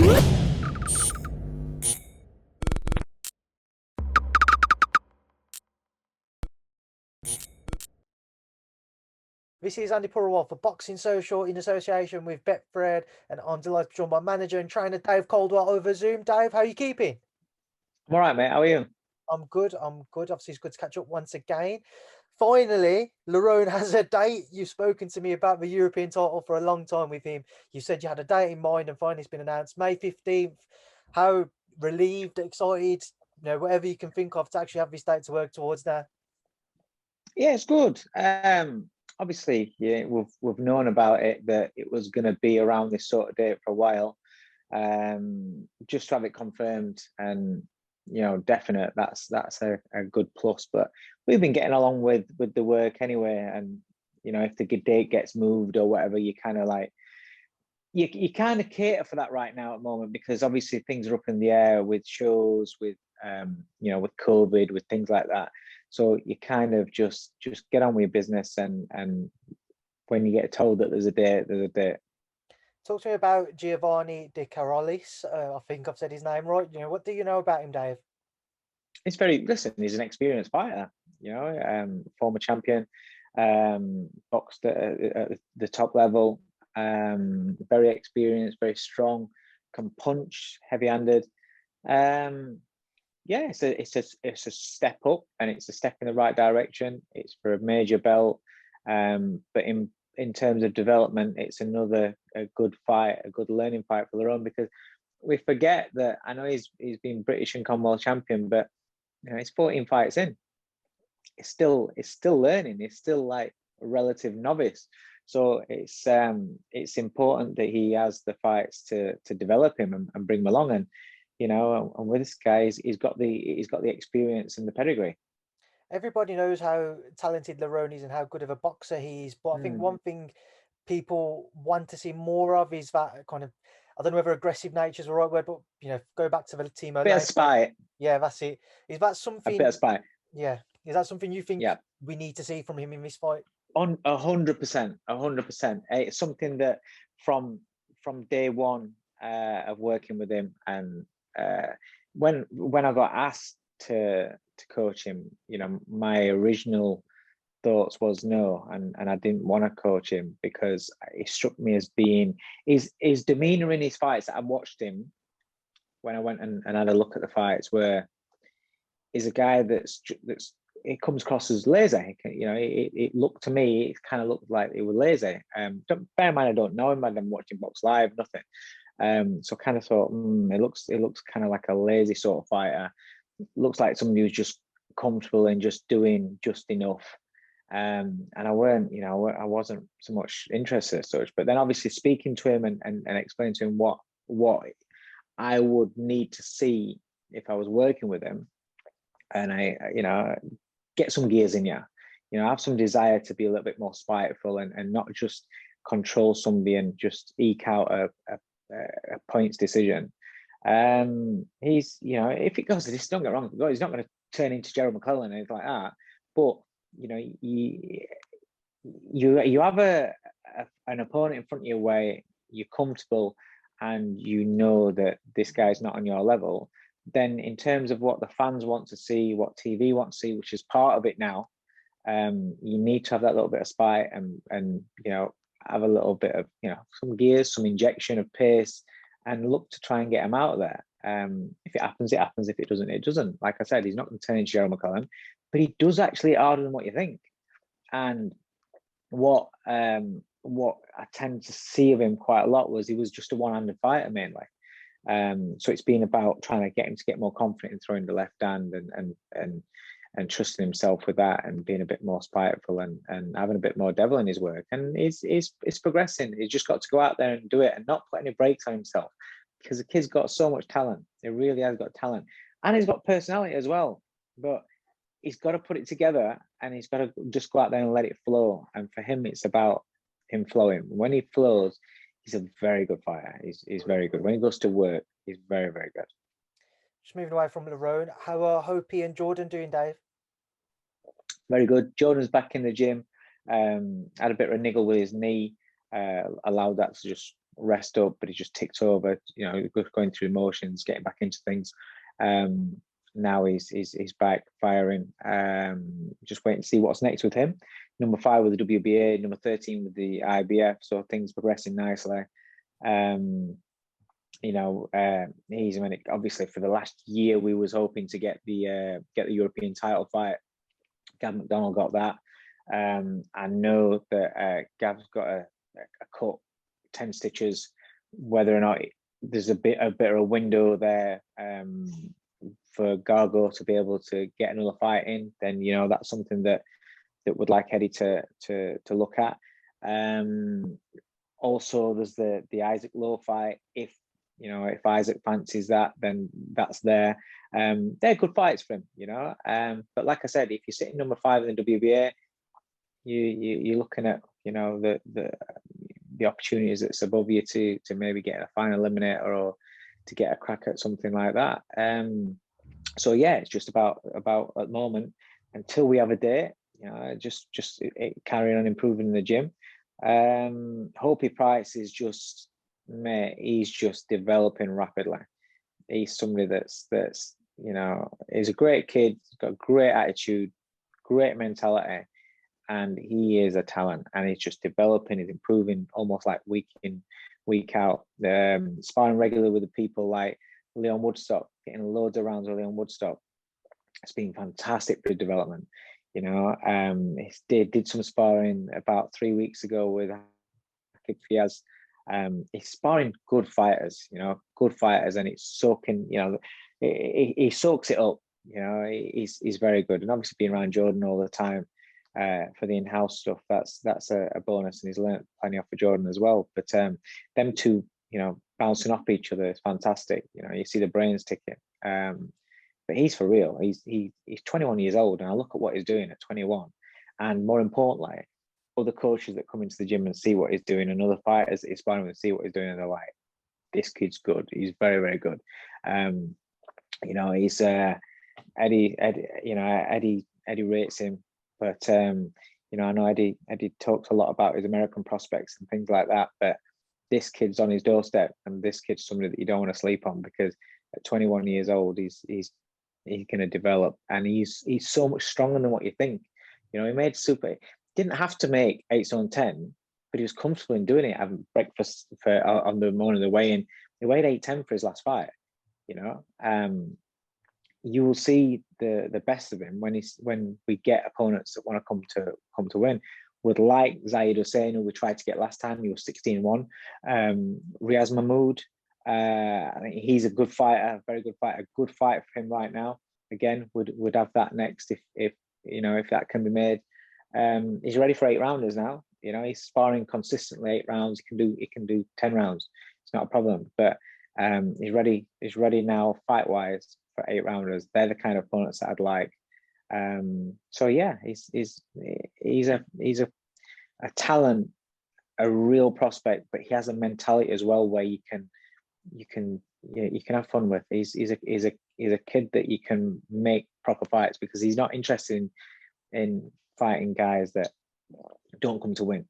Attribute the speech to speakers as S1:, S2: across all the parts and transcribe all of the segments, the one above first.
S1: This is Andi Purewal for Boxing Social in association with Betfred, and I'm delighted to be joined by manager and trainer Dave Coldwell over Zoom. Dave, how are you keeping?
S2: I'm all right, mate. How are you?
S1: I'm good. Obviously, it's good to catch up once again. Finally, Lerone has a date. You've spoken to me about the European title for a long time with him. You said you had a date in mind, and finally it's been announced May 15th. How relieved, excited, whatever you can think of to actually have this date to work towards now.
S2: Yeah, it's good. Obviously, yeah, we've known about it, that it was going to be around this sort of date for a while. Just to have it confirmed and definite, that's a good plus. But we've been getting along with the work anyway, and if the date gets moved or whatever, you kind of like you kind of cater for that right now at the moment, because obviously things are up in the air with shows, with with COVID, with things like that. So you kind of just get on with your business, and when you get told that there's a date, there's a date.
S1: Talk to me about Giovanni De Carolis. I think I've said his name right. What do you know about him, Dave?
S2: He's he's an experienced fighter, former champion, boxed at the top level, very experienced, very strong, can punch, heavy-handed. Yeah, it's a step up, and it's a step in the right direction. It's for a major belt, but in terms of development, it's a good fight, a good learning fight for Lerone, because we forget that. I know he's been British and Commonwealth champion, but it's 14 fights in. It's still learning. It's still like a relative novice. So it's important that he has the fights to develop him and bring him along. And and with this guy, he's got the experience and the pedigree.
S1: Everybody knows how talented Lerone is and how good of a boxer he is, but I think one thing people want to see more of is that kind of, I don't know whether aggressive nature is the right word, but go back to the Timo.
S2: Bit of spite.
S1: Yeah, that's it. Is that something?
S2: A bit of spite.
S1: Yeah. Is that something you think
S2: Yeah.
S1: we need to see from him in this fight?
S2: On 100%, 100%. It's something that from day one of working with him, and when I got asked to coach him, my original thoughts was no, and I didn't want to coach him, because it struck me as being his demeanor in his fights. I watched him when I went and had a look at the fights, where he's a guy that's it comes across as lazy. It looked to me, it kind of looked like he was lazy. Bear in mind, I don't know him. I haven't watched him box live, nothing. So kind of thought, it looks kind of like a lazy sort of fighter. Looks like somebody who's just comfortable and just doing just enough. And I wasn't so much interested as such. But then obviously speaking to him and explaining to him what I would need to see if I was working with him, and I get some gears in you, have some desire to be a little bit more spiteful, and not just control somebody and just eke out a points decision. He's, if it goes to this, don't get wrong, he's not going to turn into Gerald McClellan and anything like that, but you have an opponent in front of you where you're comfortable, and that this guy's not on your level. Then in terms of what the fans want to see, what TV wants to see, which is part of it now, you need to have that little bit of spite, and have a little bit of some gears, some injection of pace, and look to try and get him out of there. If it happens, it happens. If it doesn't, it doesn't. Like I said, he's not going to turn into Gerald McClellan, but he does actually harder than what you think. And what I tend to see of him quite a lot was he was just a one-handed fighter mainly. So it's been about trying to get him to get more confident in throwing the left hand, and trusting himself with that, and being a bit more spiteful, and having a bit more devil in his work. And it's progressing. He's just got to go out there and do it, and not put any brakes on himself, because the kid's got so much talent. He really has got talent, and he's got personality as well. But he's got to put it together, and he's got to just go out there and let it flow. And for him, it's about him flowing. When he flows, he's a very good fighter. He's very good. When he goes to work, he's very, very good.
S1: Just moving away from Lerone, how are Hopi and Jordan doing, Dave?
S2: Very good. Jordan's back in the gym. Had a bit of a niggle with his knee. Allowed that to just rest up, but he just ticked over. You know, going through emotions, getting back into things. Now he's back firing. Just waiting to see what's next with him. Number 5 with the WBA, number 13 with the IBF. So things progressing nicely. You know, he's obviously for the last year we was hoping to get the European title fight. Gav McDonald got that. I know that Gav's got a cut, 10 stitches. Whether or not there's a bit of a window there for Gargo to be able to get another fight in, then you know that's something that would like Eddie to look at. Also, there's the Isaac Lowe fight. If Isaac fancies that, then that's there. They're good fights for him, you know. But like I said, if you're sitting number 5 in the WBA, you're looking at, you know, the opportunities that's above you to maybe get a final eliminator or to get a crack at something like that. So yeah, it's just about at the moment until we have a date, you know, just carrying on improving in the gym. Hopi Price is just, mate, he's just developing rapidly. He's somebody that's you know, he's a great kid, he's got a great attitude, great mentality, and he is a talent, and he's just developing, he's improving almost like week in, week out. Sparring regularly with the people like Leon Woodstock, getting loads of rounds with Leon Woodstock. It's been fantastic for development. You know, he did some sparring about 3 weeks ago with Akib Fiaz. He's sparring good fighters, you know, and it's soaking, you know, he soaks it up, you know. He's very good, and obviously being around Jordan all the time for the in-house stuff, that's a bonus, and he's learned plenty off of Jordan as well. But them two, you know, bouncing off each other is fantastic. You know, you see the brains ticking. But he's for real. He's 21 years old, and I look at what he's doing at 21, and more importantly, other coaches that come into the gym and see what he's doing, and other fighters that he's sparring with see what he's doing, and they're like, this kid's good. He's very, very good. You know, he's Eddie, you know, Eddie rates him, but you know, I know Eddie talks a lot about his American prospects and things like that, but this kid's on his doorstep, and this kid's somebody that you don't want to sleep on, because at 21 years old, he's going to develop, and he's so much stronger than what you think. You know, he made didn't have to make 8 stone 10, but he was comfortable in doing it, having breakfast on the morning of the weigh-in. He weighed 810 for his last fight. You know, you will see the best of him when we get opponents that want to come to win. Would like Zayed Hussein, who we tried to get last time. He was 16-1. Riaz Mahmoud, I think he's a good fighter, a very good fighter, a good fight for him right now. Again, would have that next if you know, if that can be made. He's ready for 8 rounders now. You know, he's sparring consistently 8 rounds. He can do 10 rounds. It's not a problem. But he's ready now fight wise for 8 rounders. They're the kind of opponents that I'd like. So yeah, he's a talent, a real prospect, but he has a mentality as well where you can have fun with. He's a kid that you can make proper fights, because he's not interested in fighting guys that don't come to win.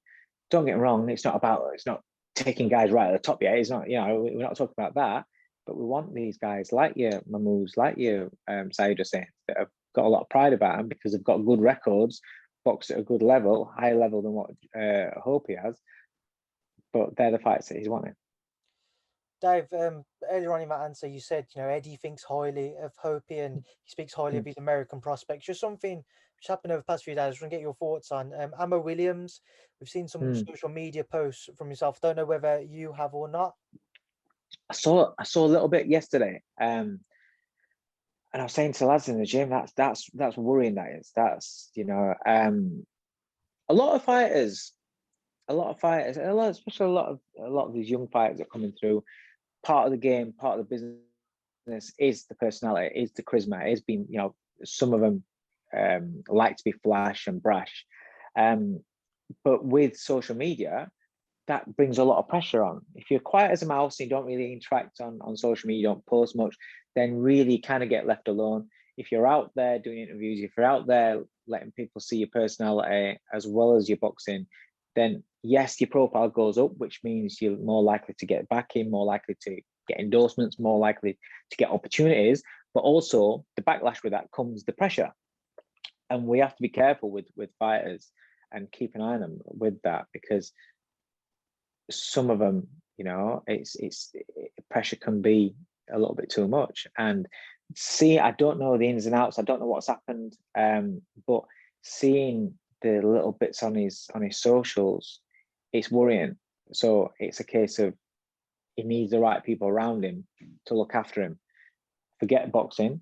S2: Don't get me wrong, it's not taking guys right at the top yet. It's not, you know, we're not talking about that, but we want these guys like your Mahmouds, like your Zayed Hussein, that have got a lot of pride about them because they've got good records, box at a good level, higher level than what Hopi has, but they're the fights that he's wanting.
S1: Dave, earlier on in my answer, you said, you know, Eddie thinks highly of Hopi and he speaks highly of his American prospects. Just something which happened over the past few days. I just want to get your thoughts on Ammo Williams. We've seen some social media posts from yourself. Don't know whether you have or not.
S2: I saw a little bit yesterday, and I was saying to lads in the gym, that's worrying. That's you know, a lot of fighters, especially a lot of these young fighters that are coming through. Part of the game, part of the business is the personality, is the charisma. It's been, you know, some of them like to be flash and brash, but with social media, that brings a lot of pressure on. If you're quiet as a mouse and you don't really interact on social media, you don't post much, then really kind of get left alone. If you're out there doing interviews, if you're out there letting people see your personality as well as your boxing, then yes, your profile goes up, which means you're more likely to get backing, more likely to get endorsements, more likely to get opportunities. But also the backlash with that comes the pressure. And we have to be careful with fighters and keep an eye on them with that, because some of them, you know, it's pressure can be a little bit too much. And I don't know the ins and outs, I don't know what's happened, but seeing the little bits on his socials, it's worrying. So it's a case of he needs the right people around him to look after him. Forget boxing,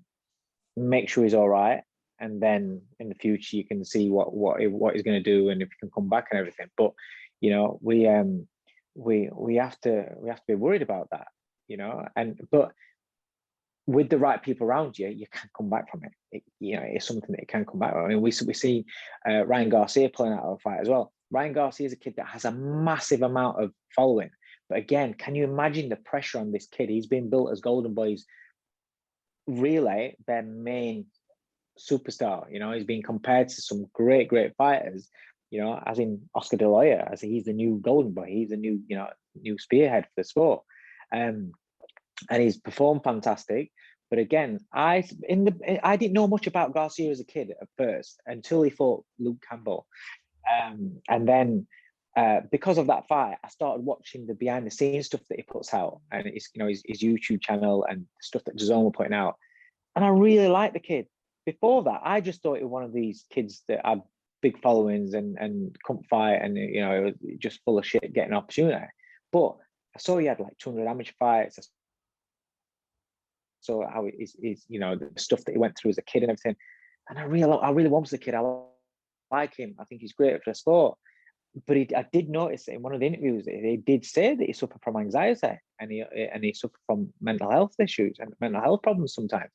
S2: make sure he's all right, and then in the future you can see what he's going to do and if he can come back and everything. But you know, we have to be worried about that, you know. But with the right people around you, you can come back from it. You know, it's something that you can come back from. I mean, we see Ryan Garcia pulling out of a fight as well. Ryan Garcia is a kid that has a massive amount of following, but again, can you imagine the pressure on this kid? He's been built as Golden Boy's really their main superstar. You know, he's being compared to some great fighters, you know, as in Oscar De La Hoya, as he's the new Golden Boy, he's the new, you know, new spearhead for the sport. And he's performed fantastic. But again, I didn't know much about Garcia as a kid at first until he fought Luke Campbell. And then because of that fight, I started watching the behind the scenes stuff that he puts out, and it's, you know, his YouTube channel and stuff that DAZN were putting out. And I really liked the kid. Before that, I just thought he was one of these kids that had big followings and couldn't fight, and you know, it was just full of shit getting an opportunity. But I saw he had like 200 amateur fights. So how is you know, the stuff that he went through as a kid and everything. And I really wanted the kid. I like him. I think he's great for the sport. But I did notice in one of the interviews that he did say that he suffered from anxiety and he suffered from mental health issues and mental health problems sometimes.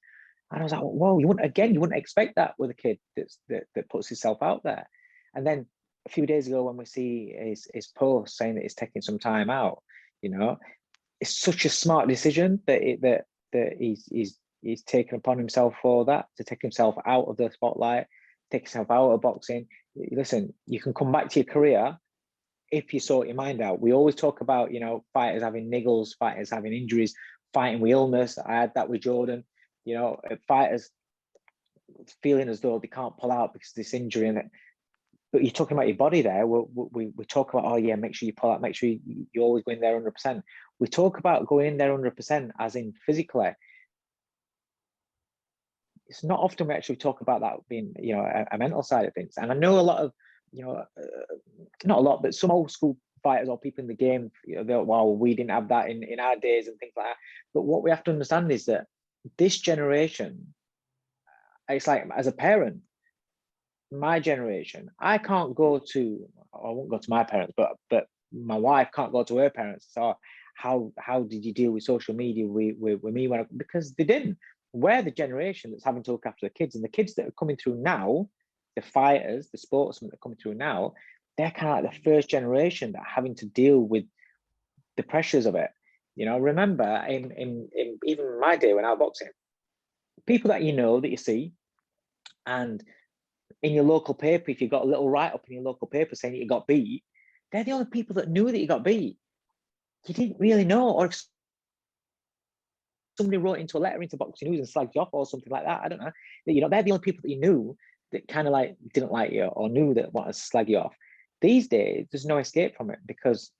S2: And I was like, whoa, you wouldn't expect that with a kid that puts himself out there. And then a few days ago, when we see his post saying that he's taking some time out, you know, it's such a smart decision that he's taken upon himself for that, to take himself out of the spotlight, take himself out of boxing. Listen, you can come back to your career if you sort your mind out. We always talk about, you know, fighters having niggles, fighters having injuries, fighting with illness. I had that with Jordan. You know, fighters feeling as though they can't pull out because of this injury. But you're talking about your body there. We talk about, oh yeah, make sure you pull out, make sure you always go in there 100%. We talk about going in there 100% as in physically. It's not often we actually talk about that being, you know, a mental side of things. And I know a lot of, you know, not a lot, but some old school fighters or people in the game, you know, well, we didn't have that in our days and things like that. But what we have to understand is that this generation, it's like, as a parent, my generation, I can't go to, I won't go to my parents, but my wife can't go to her parents. So how did you deal with social media with me? Because they didn't. We're the generation that's having to look after the kids, and the kids that are coming through now, the fighters, the sportsmen that are coming through now, they're kind of like the first generation that are having to deal with the pressures of it. You know, remember in even my day when I was boxing, people that you know, that you see, and in your local paper, if you got a little write-up in your local paper saying that you got beat, they're the only people that knew that you got beat. You didn't really know, or if somebody wrote into a letter into Boxing News and slagged you off or something like that, I don't know. You know, they're the only people that you knew that kind of like didn't like you or knew that wanted to slag you off. These days, there's no escape from it because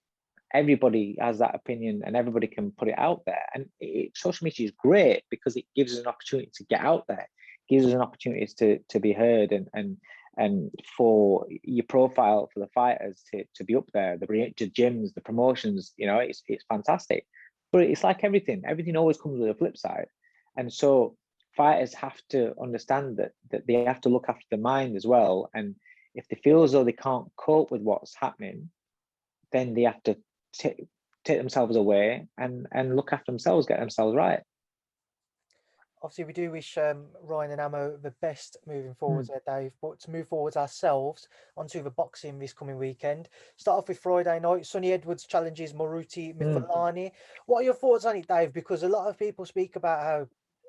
S2: everybody has that opinion and everybody can put it out there. And social media is great because it gives us an opportunity to get out there, gives us an opportunity to be heard and for your profile for the fighters to be up there, the gyms, the promotions, you know, it's fantastic. But it's like everything always comes with a flip side. And so fighters have to understand that they have to look after their mind as well. And if they feel as though they can't cope with what's happening, then they have to take themselves away and look after themselves, get themselves right.
S1: Obviously, we do wish Ryan and Amo the best moving forwards there, Dave. But to move forwards ourselves onto the boxing this coming weekend, start off with Friday night. Sonny Edwards challenges Moruti Mifulani. What are your thoughts on it, Dave? Because a lot of people speak about how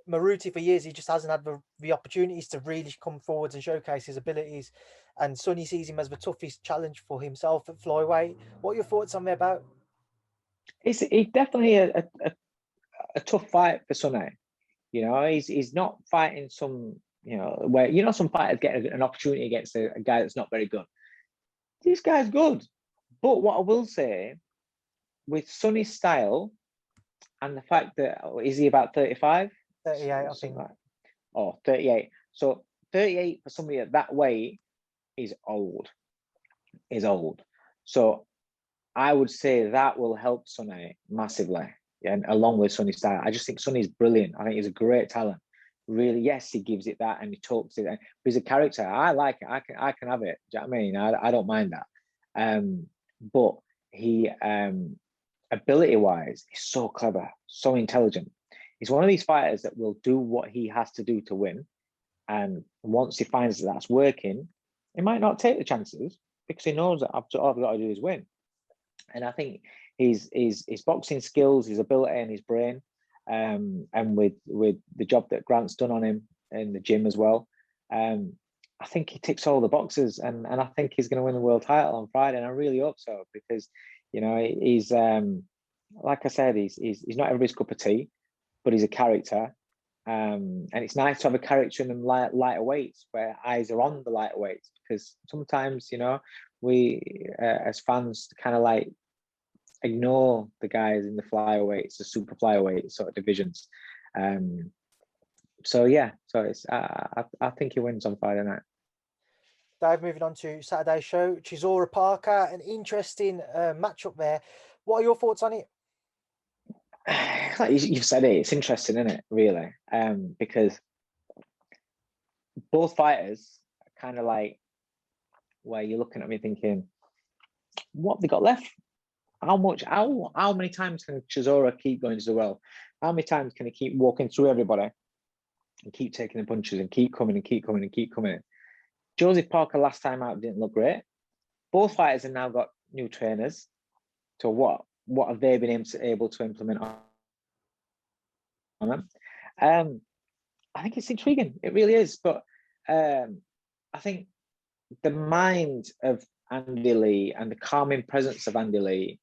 S1: Maruti for years, he just hasn't had the opportunities to really come forwards and showcase his abilities. And Sonny sees him as the toughest challenge for himself at flyweight. What are your thoughts on that about?
S2: It's definitely a tough fight for Sonny. You know, he's not fighting some, you know, where, you know, some fighters get an opportunity against a guy that's not very good. This guy's good. But what I will say, with Sonny's style and the fact that, is he about 35?
S1: 38, I think.
S2: Like, oh, 38. So 38 for somebody at that weight is old. Is old. So I would say that will help Sonny massively. And along with Sonny's style, I just think Sonny's brilliant. I think he's a great talent. Really, yes, he gives it that and he talks it. But he's a character. I like it. I can have it. Do you know what I mean? I don't mind that. But he ability wise, he's so clever, so intelligent. He's one of these fighters that will do what he has to do to win. And once he finds that that's working, he might not take the chances because he knows that all I've got to do is win. And I think his boxing skills, his ability, and his brain, and with the job that Grant's done on him in the gym as well, I think he ticks all the boxes, and I think he's going to win the world title on Friday, and I really hope so, because, you know, he's like I said, he's not everybody's cup of tea, but he's a character. And it's nice to have a character in them lighter weights, where eyes are on the lighter weights, because sometimes, you know, we as fans kind of like ignore the guys in the flyweights, the super flyweight sort of divisions. So yeah, so it's I think he wins on Friday night.
S1: Dave, moving on to Saturday's show, CHISORA-PARKER, an interesting matchup there. What are your thoughts on it?
S2: Like you've said it, it's interesting, isn't it? Really, because both fighters are kind of like, where you're looking at me thinking, what have they got left? How many times can Chisora keep going to the well? How many times can he keep walking through everybody and keep taking the punches and keep coming and keep coming and keep coming? Joseph Parker last time out didn't look great. Both fighters have now got new trainers. So what have they been able to implement on them? I think it's intriguing. It really is. But I think the mind of Andy Lee and the calming presence of Andy Lee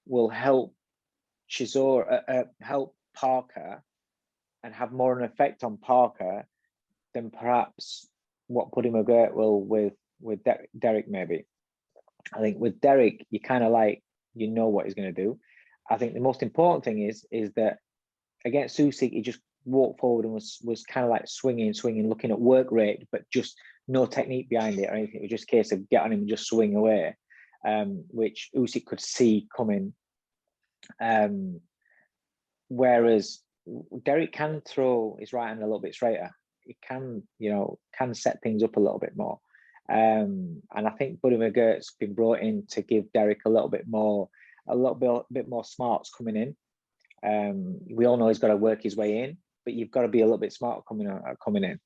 S2: will help help Parker and have more an effect on Parker than perhaps what Buddy McGirt will with Derek maybe. I think with Derek, you kind of like, you know what he's going to do. I think the most important thing is that against Usyk, he just walked forward and was kind of like swinging, looking at work rate, but just no technique behind it or anything. It was just a case of get on him and just swing away, which Usyk could see coming. Whereas Derek can throw his right hand a little bit straighter. He can, you know, can set things up a little bit more. And I think Buddy McGirt's been brought in to give Derek a little bit more smarts coming in. We all know he's got to work his way in, but you've got to be a little bit smarter coming in.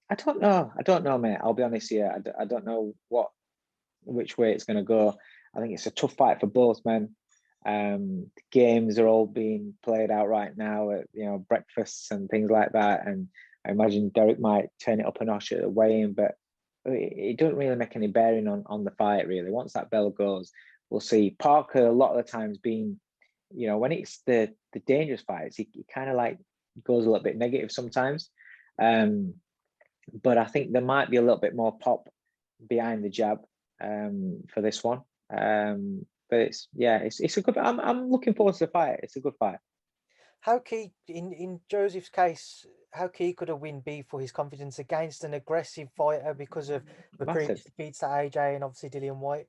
S2: I don't know, mate. I'll be honest here. I don't know which way it's going to go. I think it's a tough fight for both men. Games are all being played out right now at, you know, breakfasts and things like that. And I imagine Derek might turn it up a notch at the weigh-in, but it doesn't really make any bearing on the fight, really. Once that bell goes, we'll see. Parker, a lot of the times, being, you know, when it's the dangerous fights, he kind of like goes a little bit negative sometimes. But I think there might be a little bit more pop behind the jab for this one. But it's a good. I'm looking forward to the fight. It's a good fight.
S1: How key in Joseph's case? How key could a win be for his confidence against an aggressive fighter because of the previous defeats to AJ and obviously Dillian White?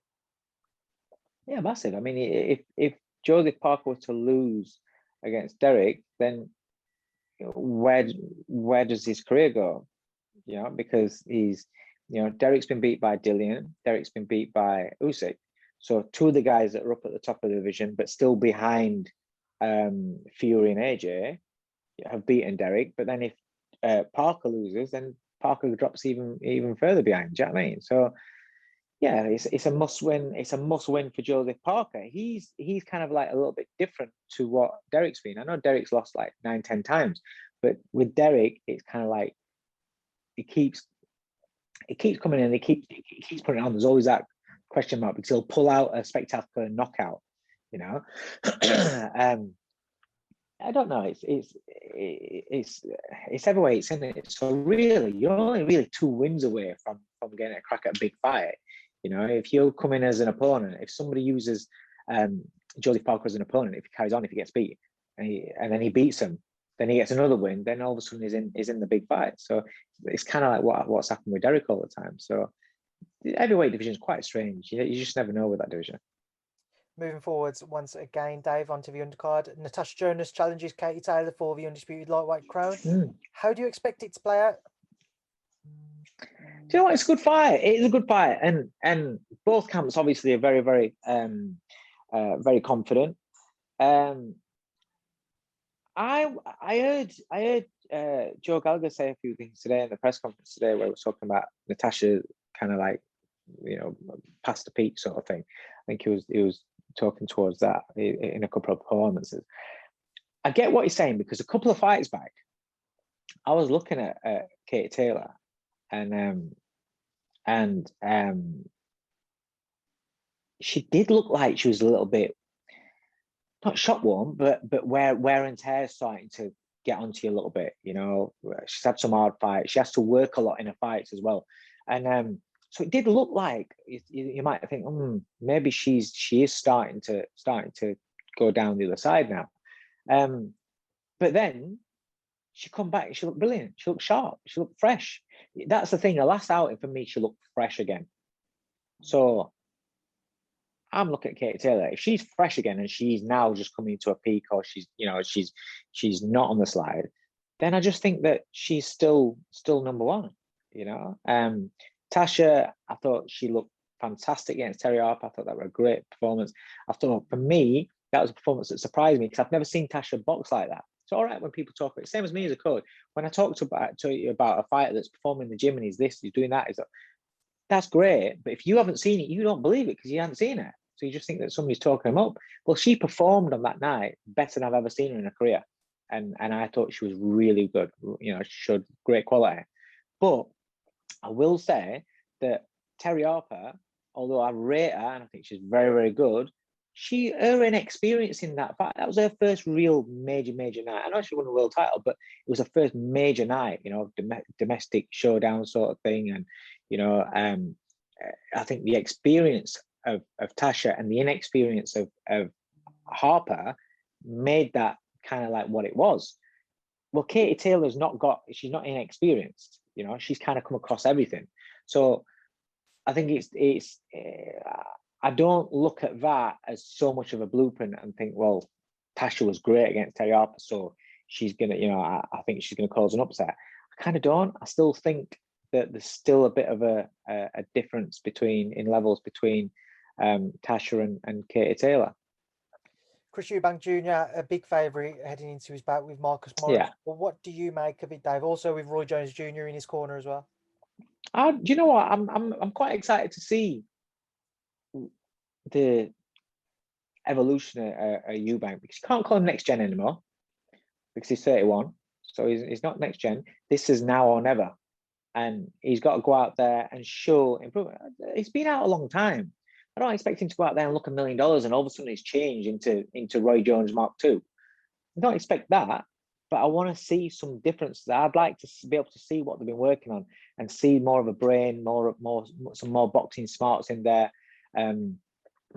S2: Yeah, massive. I mean, if Joseph Parker was to lose against Derek, then where does his career go? You know, because Derek's been beat by Dillian, Derek's been beat by Usyk. So two of the guys that are up at the top of the division, but still behind Fury and AJ, have beaten Derek. But then if Parker loses, then Parker drops even further behind. Do you know what I mean? So yeah, it's a must win. It's a must win for Joseph Parker. He's kind of like a little bit different to what Derek's been. I know Derek's lost like 9-10 times, But with Derek, it's kind of like it keeps coming in. It keeps putting it on. There's always that question mark because he'll pull out a spectacular knockout, you know. I don't know. It's heavyweights, isn't it? So really, you're only really 2 wins away from getting a crack at a big fight. You know, if you come in as an opponent, if somebody uses Joseph Parker as an opponent, if he carries on, if he gets beat, and then he beats him, then he gets another win, then all of a sudden he's in the big fight. So it's kind of like what's happened with Derek all the time. So the heavyweight division is quite strange. You just never know with that division.
S1: Moving forwards once again, Dave, onto the undercard. Natasha Jonas challenges Katie Taylor for the undisputed lightweight crown. How do you expect it to play out?
S2: Do you know what? It's a good fight. It is a good fight, and both camps obviously are very, very, very confident. I heard Joe Gallagher say a few things today in the press conference today where we were talking about Natasha kind of like, you know, past the peak sort of thing. I think he was talking towards that in a couple of performances. I get what he's saying because a couple of fights back, I was looking at Katie Taylor, and she did look like she was a little bit not shot warm, but wear and tear starting to get onto you a little bit. You know, she's had some hard fights. She has to work a lot in her fights as well, and so it did look like you might think, maybe she is starting to go down the other side now. But then she come back. She looked brilliant. She looked sharp. She looked fresh. That's the thing. The last outing for me, she looked fresh again. So I'm looking at Katie Taylor. If she's fresh again and she's now just coming to a peak, or she's not on the slide, then I just think that she's still number one. You know, Tasha, I thought she looked fantastic against Terry Harper. I thought that was a great performance. I thought for me that was a performance that surprised me because I've never seen Tasha box like that. It's all right when people talk about it. Same as me as a coach. When I talk to you about a fighter that's performing in the gym and he's doing that, that's great. But if you haven't seen it, you don't believe it because you haven't seen it. So you just think that somebody's talking him up. Well, she performed on that night better than I've ever seen her in her career. And I thought she was really good. You know, she showed great quality. But I will say that Terry Harper, although I rate her and I think she's very, very good, her inexperience in that fight, that was her first real major night. I know she won a world title, but it was her first major night, you know, domestic showdown sort of thing. And, you know, I think the experience of Tasha and the inexperience of Harper made that kind of like what it was. Well, Katie Taylor's she's not inexperienced, you know, she's kind of come across everything. So I think I don't look at that as so much of a blueprint and think, well, Tasha was great against Terry Harper, so she's gonna, you know, I think she's gonna cause an upset. I kind of don't. I still think that there's still a bit of a difference in levels between Tasha and Katie Taylor.
S1: Chris Eubank Jr., a big favourite heading into his bout with Marcus Morris.
S2: Yeah.
S1: Well, what do you make of it, Dave? Also with Roy Jones Jr. in his corner as well.
S2: Do you know what? I'm quite excited to see the evolution of Eubank, because you can't call him next gen anymore because he's 31, so he's not next gen. This is now or never, and he's got to go out there and show improvement. He's been out a long time. I don't expect him to go out there and look $1 million and all of a sudden he's changed into Roy Jones Mark II. I don't expect that, but I want to see some differences. I'd like to be able to see what they've been working on and see more of a brain, some more boxing smarts in there.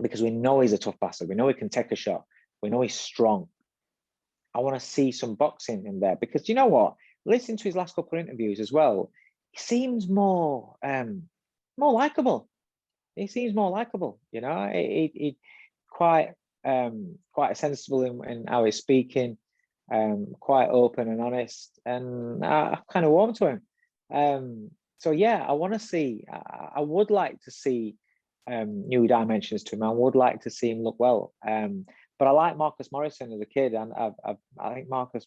S2: Because we know he's a tough passer. We know he can take a shot. We know he's strong. I want to see some boxing in there because you know what? Listen to his last couple of interviews as well. He seems more likable. He seems more likable. You know, he quite sensible in how he's speaking. Quite open and honest, and I kind of warm to him. So yeah, I want to see. I would like to see new dimensions to him. I would like to see him look well. But I like Marcus Morrison as a kid, and I think Marcus.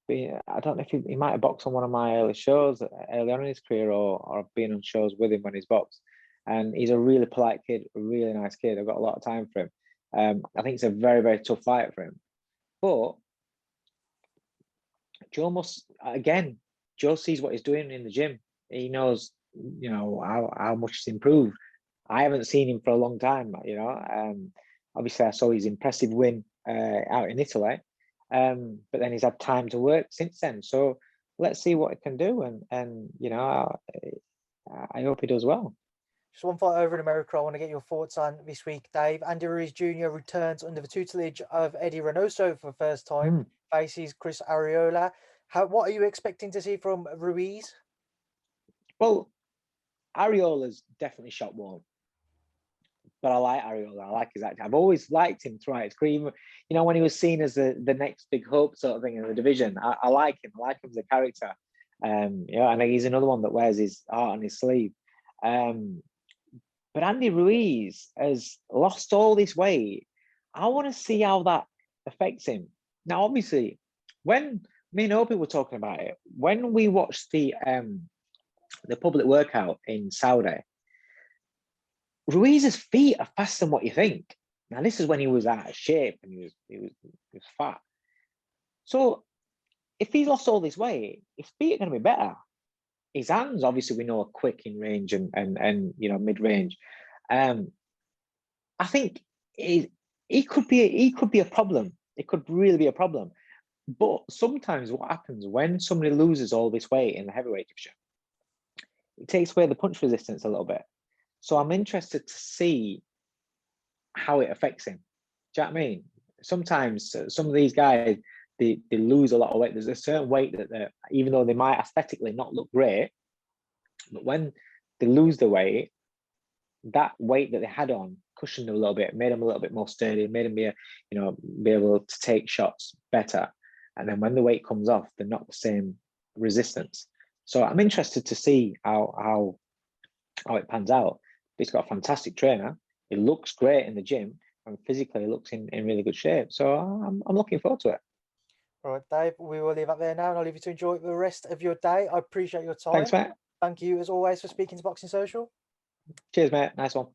S2: I don't know if he might have boxed on one of my early shows early on in his career, or I've been on shows with him when he's boxed. And he's a really polite kid, a really nice kid. I've got a lot of time for him. I think it's a very, very tough fight for him. But Joe sees what he's doing in the gym. He knows, how much he's improved. I haven't seen him for a long time, obviously I saw his impressive win out in Italy, but then he's had time to work since then. So let's see what he can do, and I hope he does well.
S1: Just one fight over in America I want to get your thoughts on this week, Dave. Andi Ruiz Jr. returns under the tutelage of Eddie Reynoso for the first time, faces Chris Arreola. What are you expecting to see from Ruiz?
S2: Well, Arreola's definitely shot warm, but I like Arreola. I like his acting. I've always liked him throughout his career. When he was seen as the next big hope sort of thing in the division, I like him. I like him as a character. And he's another one that wears his heart on his sleeve. But Andi Ruiz has lost all this weight. I want to see how that affects him. Now, obviously, when me and Opie were talking about it, when we watched the public workout in Saudi, Ruiz's feet are faster than what you think. Now, this is when he was out of shape and he was fat. So, if he's lost all this weight, his feet are going to be better. His hands, obviously, we know are quick in range and mid range. I think he could be a problem. It could really be a problem. But sometimes what happens when somebody loses all this weight in the heavyweight division, it takes away the punch resistance a little bit. So I'm interested to see how it affects him. Do you know what I mean? Sometimes some of these guys, they lose a lot of weight. There's a certain weight that even though they might aesthetically not look great, but when they lose the weight, that weight that they had on cushioned them a little bit, made them a little bit more sturdy, made them be able to take shots better. And then when the weight comes off, they're not the same resistance. So I'm interested to see how it pans out. He's got a fantastic trainer. He looks great in the gym, and physically he looks in really good shape. So I'm looking forward to it.
S1: All right, Dave, we will leave it there now, and I'll leave you to enjoy the rest of your day. I appreciate your time.
S2: Thanks, mate.
S1: Thank you, as always, for speaking to Boxing Social.
S2: Cheers, mate. Nice one.